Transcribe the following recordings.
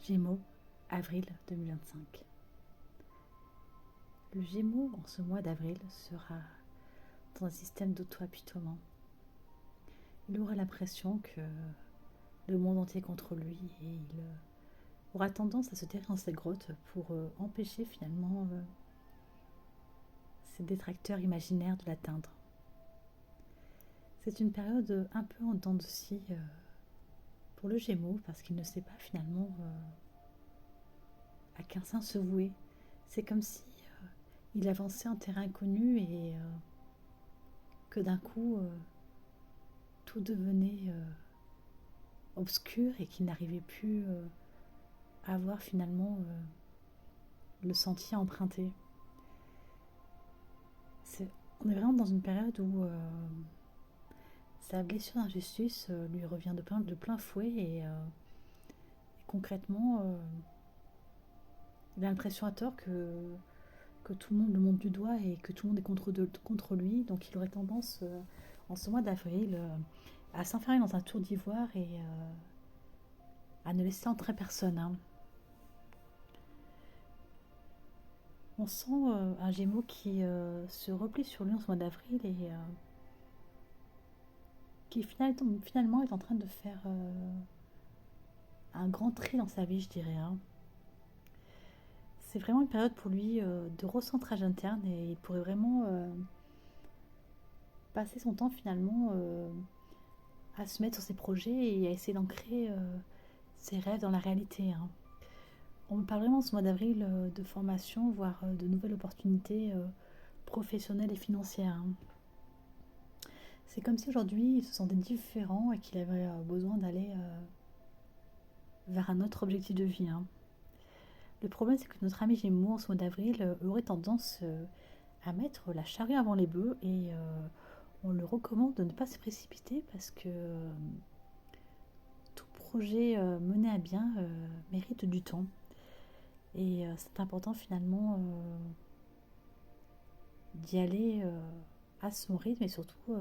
Gémeaux, avril 2025. Le Gémeaux, en ce mois d'avril, sera dans un système d'auto-apitoiement. Il aura l'impression que le monde entier est contre lui et il aura tendance à se terrer dans cette grotte pour empêcher finalement ses détracteurs imaginaires de l'atteindre. C'est une période un peu en dents de scie pour le Gémeaux parce qu'il ne sait pas finalement à quel sein se vouer. C'est comme si il avançait en terrain inconnu et que d'un coup tout devenait obscur et qu'il n'arrivait plus à voir finalement le sentier emprunté. On est vraiment dans une période où sa blessure d'injustice lui revient de plein fouet et concrètement il a l'impression à tort que tout le monde le monte du doigt et que tout le monde est contre lui. Donc il aurait tendance, en ce mois d'avril, à s'enfermer dans un tour d'ivoire et à ne laisser entrer personne. Hein. On sent un Gémeaux qui se replie sur lui en ce mois d'avril et qui finalement est en train de faire un grand tri dans sa vie, je dirais. Hein. C'est vraiment une période pour lui de recentrage interne et il pourrait vraiment passer son temps finalement à se mettre sur ses projets et à essayer d'ancrer ses rêves dans la réalité. Hein. On me parle vraiment ce mois d'avril de formation, voire de nouvelles opportunités professionnelles et financières. Hein. C'est comme si aujourd'hui il se sentait différent et qu'il avait besoin d'aller vers un autre objectif de vie. Hein. Le problème, c'est que notre ami Gémeaux en ce mois d'avril aurait tendance à mettre la charrue avant les bœufs et on le recommande de ne pas se précipiter parce que tout projet mené à bien mérite du temps. Et c'est important finalement d'y aller à son rythme et surtout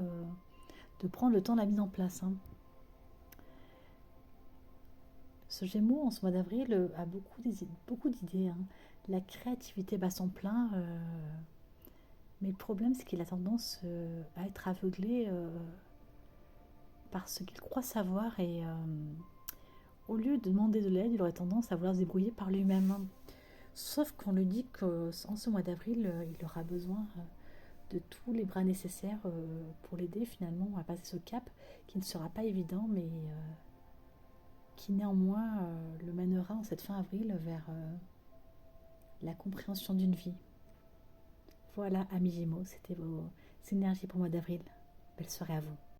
de prendre le temps de la mise en place. Hein. Ce Gémeaux en ce mois d'avril a beaucoup d'idées. Hein. La créativité bat son plein, mais le problème c'est qu'il a tendance à être aveuglé par ce qu'il croit savoir et au lieu de demander de l'aide, il aurait tendance à vouloir se débrouiller par lui-même. Hein. Sauf qu'on lui dit qu'en ce mois d'avril, il aura besoin de tous les bras nécessaires pour l'aider finalement à passer ce cap qui ne sera pas évident, mais qui néanmoins le mènera en cette fin avril vers la compréhension d'une vie. Voilà, amis Gémeaux, c'était vos énergies pour le mois d'avril. Belle soirée à vous.